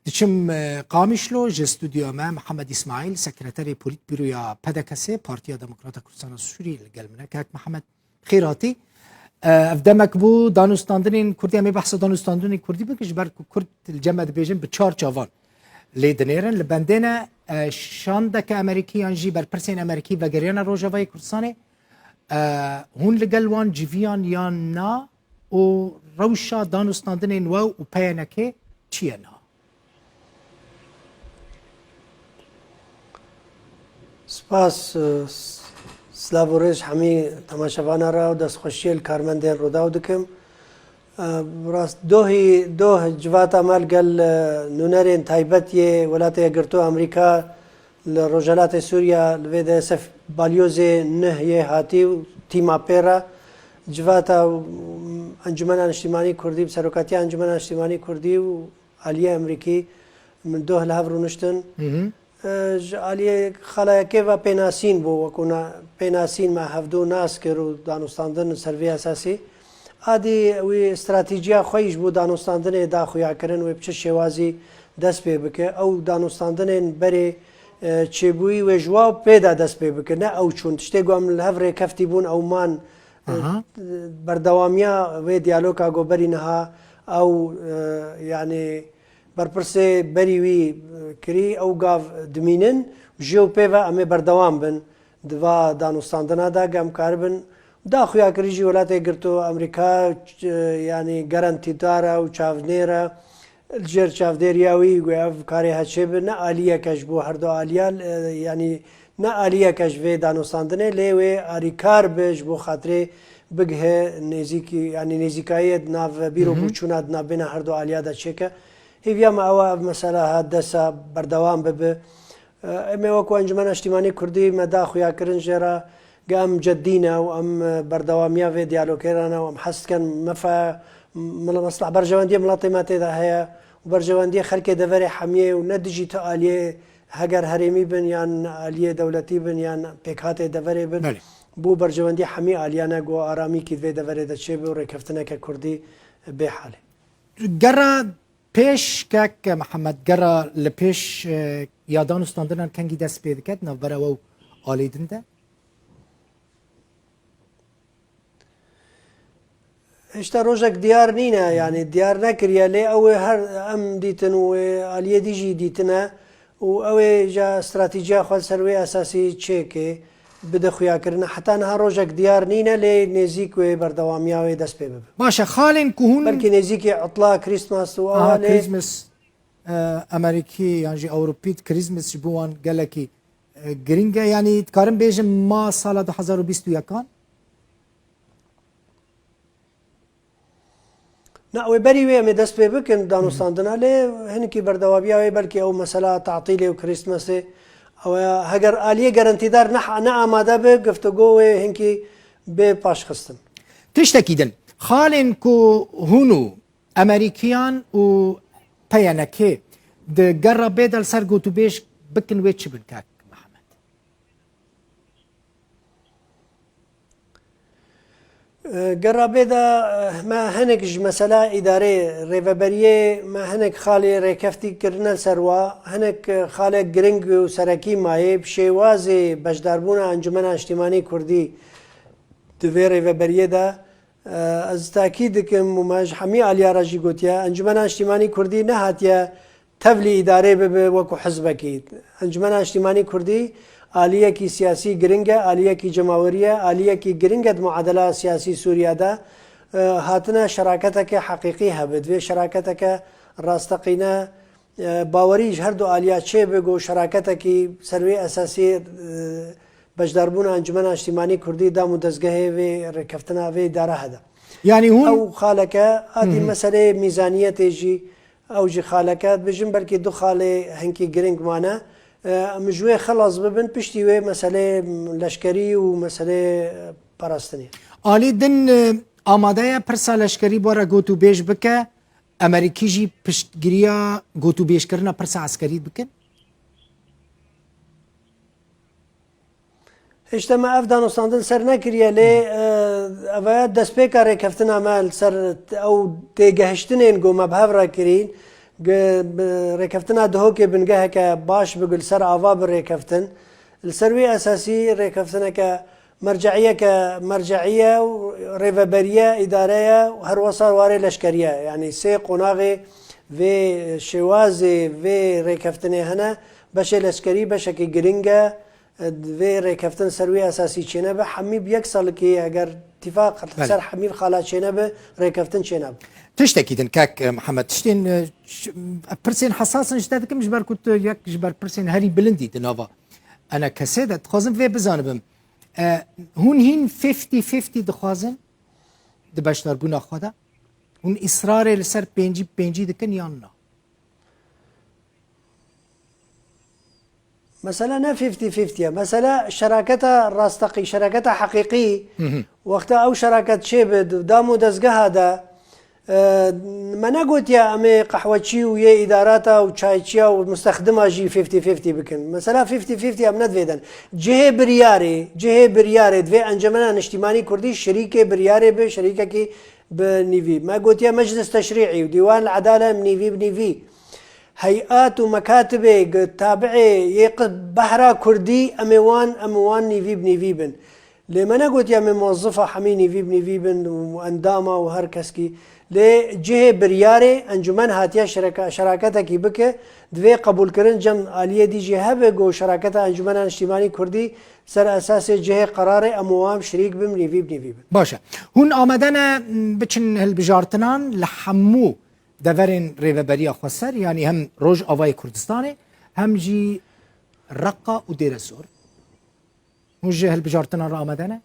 دچم قامیشلو ج استودیو ما محمد اسماعیل سکرتری پولیت بیرویا پدکسه پارتیا دموکرات کردستان سوری لگل منه که محمد خیراتی افدمک بو دانستاندن کردی امی بحث دانستاندن کردی بکش بر کرد الجمع بیجن به چهار چوان لیدنیرن لبندنا شاندک امریکی انجی بر پرسین امریکی و گریان روجاوی کردستانه هون لگل وان جیویان یا نا و روشا دانستاندن و پیانکه چیه نا سپاس سلاورش همی تماشاوان را و دست خوشیل کارمندین رو داو دکم راست دوه جوات عمل گل نونرین تایبتی ولایت گرتو امریکا لروجالات سوریا لوید اسف بالیوز نه هاتی تیما پیرا جوات انجمن اجتماعی کردی بسرکاتی انجمن اجتماعی کردی و عالیه امریکی من دوه لحاف رونشتن علی خلاقه و پیناسین بو وکونا پیناسین ما هفدو ناس کرو دانستاندن سروی اساسی عادی وی استراتژیا خویش بو دانستاندن دا خویا کرن و بچه شوازی دست پی بکه او دانستاندن بری چه بوی و جواب پیدا دست پی بکه نه او چون تشتی گم لهفر کفتی بون او من بردوامیا و دیالوگا گو بری نها او یعنی برپرسه بریوی کری او گاف دمینن جو پیوا امی بردوام بن دوا دانستاندنا دا گم کاربن دا خویا کریجی ولایت گرتو امریکا یعنی گارانتی داره و چاودنیره الجر چاودریاوی گویا کاری هچه به نه عالیه کش بو هر دو عالیه یعنی نه عالیه کش و دانستاندنه لیوی آریکار بهش بو خاطر بگه نزیکی یعنی نزیکایت ناو بیرو بوچوند نابین هر دو عالیه دا چکه هیویا ما او مسئله حدثه بردوام به امی وکو انجمن اجتماعی کردی مدا خویا کرن جرا قام جدينا وام بردواميا في ديالوكيرانا وام حس كان مفا مصلح برجوانديه ملاطماتي ذا هي وبرجوانديه خلك دفري حميه وندجي تاليه هجر هرمي بن يان اليه دولتي بن يان بيكاتي دفري بن بو برجوانديه حميه اليانا جو ارامي كي في دفري دشي وركفتنا ككردي بحاله جرا پیش که محمد جرا لپیش یادان استاندن کنگی دست پیدا کرد نوبره و آلیدنده اشتا روجك ديار نينا يعني ديار نكريا لي او هر ام ديتن و اليه ديجي ديتنا و او جا استراتيجيه خال سروي اساسي تشيكي بده خويا كرنا حتى نها روجك ديار نينا لي نزيك و بردواميا و دس بيب ماشا خالن كهون بلكي نزيك عطله كريسماس و اوالي كريسماس امريكي يعني اوروبيت كريسماس بوان قالكي جرينجا يعني تكارن بيجم ما سال 2021 كان نا و بری وی می دست به بکن دانستاندن لی هنکی بردوابیا و بلکه او مسئله تعطیل و کریسمس او هگر عالیه گارانتی دار نه آماده به گفتگو و هنکی به پاش خستن تشتكيدن خالن كو هونو امريكيان و بيانكي د جرب بدل سرقو تو بيش بكن ويتش بالكاك محمد جربه دا ما هنك مسألة إدارية ريفابريه ما هنك خالي ريكفتي كرنا سروا هنك خالي جرينج وسركي ماي بشيوازي بجداربونا انجمن اجتماعي كردي دوی ريفابريه دا از تأكيد كم وماج حمي عليا راجي قوتيا انجمن اجتماعي كردي نهاتيا تفلي إداري وكو حزبكي انجمن اجتماعي كردي آلیه کی سیاسی گرینگه آلیه کی جمهوریه آلیه کی گرینگه معادله سیاسی سوریا دا هاتنا شراکت که حقیقی هبد و شراکت که راستقینه باوریش هر دو آلیه چه بگو شراکت کی سروی اساسی بجداربون انجمن اجتماعی کردی دا مدزگه و رکفتنا و داره هدا يعني هون او خالکه هذه مساله میزانیت جی او جی خالکات بجن بلکه دو خاله هنکی گرینگ مانه مجوی خلاص ببن پشتی و مسئله لشکری و مسئله پاراستنی آلی دن آماده پرسا لشکری بارا گوتو بیش بکه امریکی جی پشتگیریا گوتو بیش کرنا پرسا عسکری بکن اجتماع افغانستان سر نکریه لی اوه دست پیکاره کفتن عمل سر او تگهشتنین گو مبهو را کرین ڕێکەفتنا دهۆکێ بنگەهەکە باش بگل سەر ئاوا بڕێکەفتن لەسەروی ئەساسی ڕێکەفتنەکە مرجعیەکە مرجعیە و ڕێڤەبەریە ئیدارەیە و هەروە ساروارێ لەشکریە یعنی سێ قۆناغێ vê şêwazê vê rêkeftinê hene beşê leşkerî beşekî giring e vê rêkeftin ser wî esasî çêne be hemî bi yek salekî eger tîfaq ser hemî xala çêne be rêkeftin çêne be. تشتكي دن كاك محمد تشتين برسين حساسا جدادكم جبر كنت ياك جبر برسين هاري بلندي دنافا انا كسيدة تخوزن في بزانبم هون هين 50-50 دخوازن دباشتار بونا خوادا هون إصراري لسر بينجي دكن ياننا مثلا نه 50-50 مثلا شراكتها راستقي شراكتها حقيقي وقتها او شراكت شيبد دامو دزگه هذا ما نقول يا امي قهوتشي ويا اداراتها وشايتشيا ومستخدمها جي 50-50 بكن مثلا 50-50 ام ندفيدن جهه برياري دفي انجمنا اجتماعي كردي شريكه برياري بشريكه كي بنيفي ما قلت يا مجلس تشريعي وديوان العداله بنيفي بنيفي هيئات ومكاتب تابعي بحرة كردي اموان نيفي بنيفي بن لما نقول يا من موظفه حمي نيفي بنيفي بن واندامه وهركسكي لجهه برياري انجمن هاتيا شراكتها كي بك دوي قبول كرن جم اليه دي جهه بگو شراكتها انجمن اجتماعي كردي سر اساس جهه قرار اموام شريك بنيفي بن باشا هون آمدنا بچن هالبجارتنان لحمو دورين ريفبريا خسر يعني هم روج آواي كردستاني هم جي رقة و دير الزور هون جه هالبجارتنان را آمدنا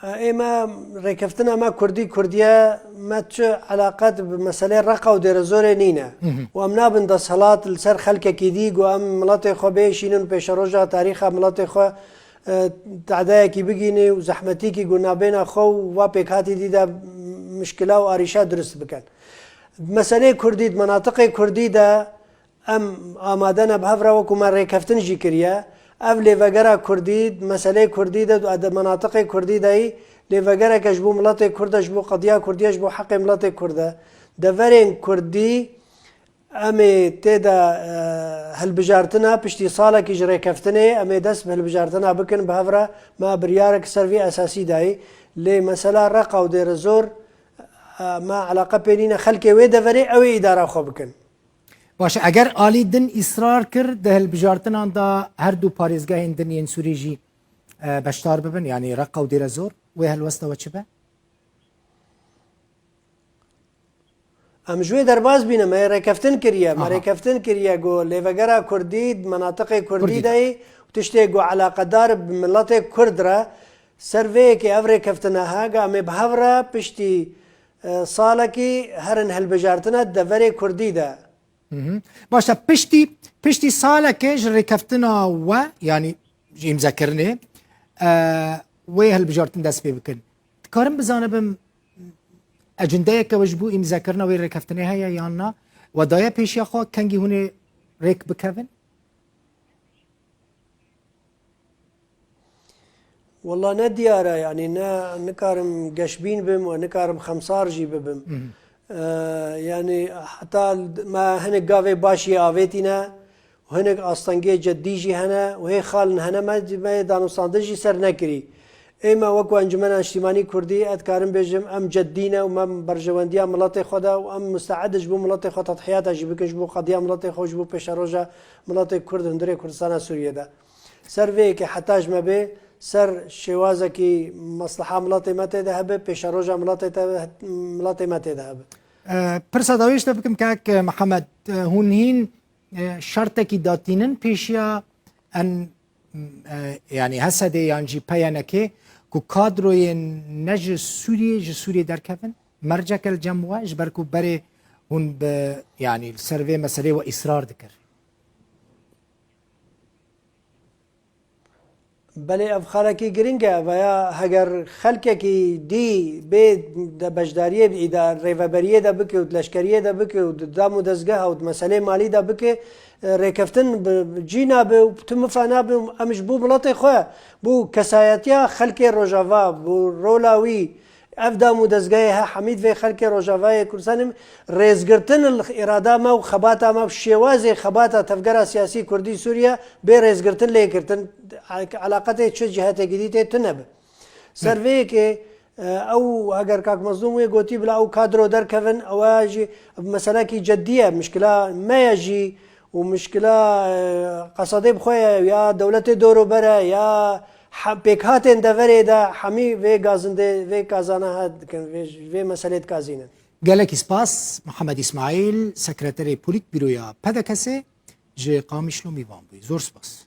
اما ريكفتنا ما كردية ما تشو علاقات بمسألة رقة ودير الزور نينا وامنا بند صلاة السر خلق كيديق وام ملاطي خو بيشينن بيش رجع تاريخها ملاطي خو تعدايا كي بقيني وزحمتي كي قلنا بين خو وابيك هاتي دي دا مشكلة واريشات درست بكن مسألة كردي مناطق كردي دا ام آمادنا بهفرا وكما ريكفتن جي كريا اف لفگرا كردي مسألة كردي دا مناطق كردي داي لفگرا كجبو ملاطي كردا جبو قضية كردية جبو حق ملاطي كردا دفرين كردي امي تيدا هالبجارتنا بشتي صالة كي جري كفتني امي دس بهالبجارتنا بكن بهفرا ما بريارك سرفي اساسي داي لمسألة رقا ودير الزور ما علاقة بينينا خلقي وي دفري او ادارة خو بكن باشه اگر آلی دن اصرار کرد ده هالبجارتنان دا هر دو پاريزگاه دن ين سوري جي بشتار ببن يعني رقا ودير الزور وي هالوسطة وچبه ام جوي درباز بينا ما ريكفتن كريا ما ريكفتن كريا جو ليفغرا كردي مناطق كردي داي وتشتي جو على قدار بملات كردرا سيرفي كي افري كفتناها قام بهفرا بشتي صالكي هرن هالبجارتنا دفري كردي دا باشه پشتی ساله که جری کفتنا و یعنی جی مذکرنه و هالبجارتن دست پی بکن تکارم بزانبم اجنده که وجبو مذکرنا و رکفتنه هیا یا نه و دایا پیشی خوا کنگی هونه ریک بکوین والله نديارة يعني نكارم قشبين بم ونكارم خمسار جي بم يعني حتى ما هنك قافي باشي آفيتنا وهنك أصطنقي جديجي هنا وهي خالن هنا ما دانو صاندجي سر نكري اما وكو انجمنا اجتماعي كردي اتكارم بيجم ام جدينا وام برجوانديا ملاطي خدا وام مستعد جبو ملاطي خدا تضحيات جبو جبو قضيه ملاطي خو جبو بشروجا ملاطي كرد هندري كردستان سوريا دا سر كي حتاج ما به سر شوازكي مصلحه ملاطي متى ذهب بشروجا ملاطي متى ذهب پرسا داویش بکم که محمد هون هین شرطکی داتینن پیشیا ان يعني هسه يعني جي بيانكي كو كادروي نج سوريا در كفن مرجك الجموع جبركو بري هون يعني السيرفي مسألة وإصرار ذكر بله افخارکی گرینگه و یا هگر خلکی دی به بجداریه ایدار ریوبریه دا بکه و لشکریه دا بکه و دامو دزگاه و مسئله مالی دا بکه ریکفتن جینا به و تمفانا به امش بو ملاطی خواه بو کسایتیا خلک روجاوا بو رولاوی افدام و دەستگایە حەمید vê خەلکێ ڕۆژاوایە کوردستانم ڕێزگرتن ئێرادا ما و خەباتە ما شێوازێ خەباتە تەفگەرە سیاسی کوردی سووریا بێ ڕێزگرتن لێکردن علااقەتێک چه جهاتێکی تێ تنەبە سەرڤەیەکێ ئەو ئەگەر کاک مەزلوم وێ گوتی بلا ئەو کادرۆ دەرکەون ئەوەژی مەسەلەکی جددیە مشکلا مەیەژی و مشکلا قەسەدەی بخۆیە یا دەولەتی دۆرۆبەرە یا پێک هاتێن دەڤەرێدا هەمی vê gazindê vê kazana hat dikin vê meselê dikazînin. gelekî spas Mihemed İsmaîl sekreterê Polîtbîroya PDKSê ji Qamişlo Mîvan bûyî. Zor spas.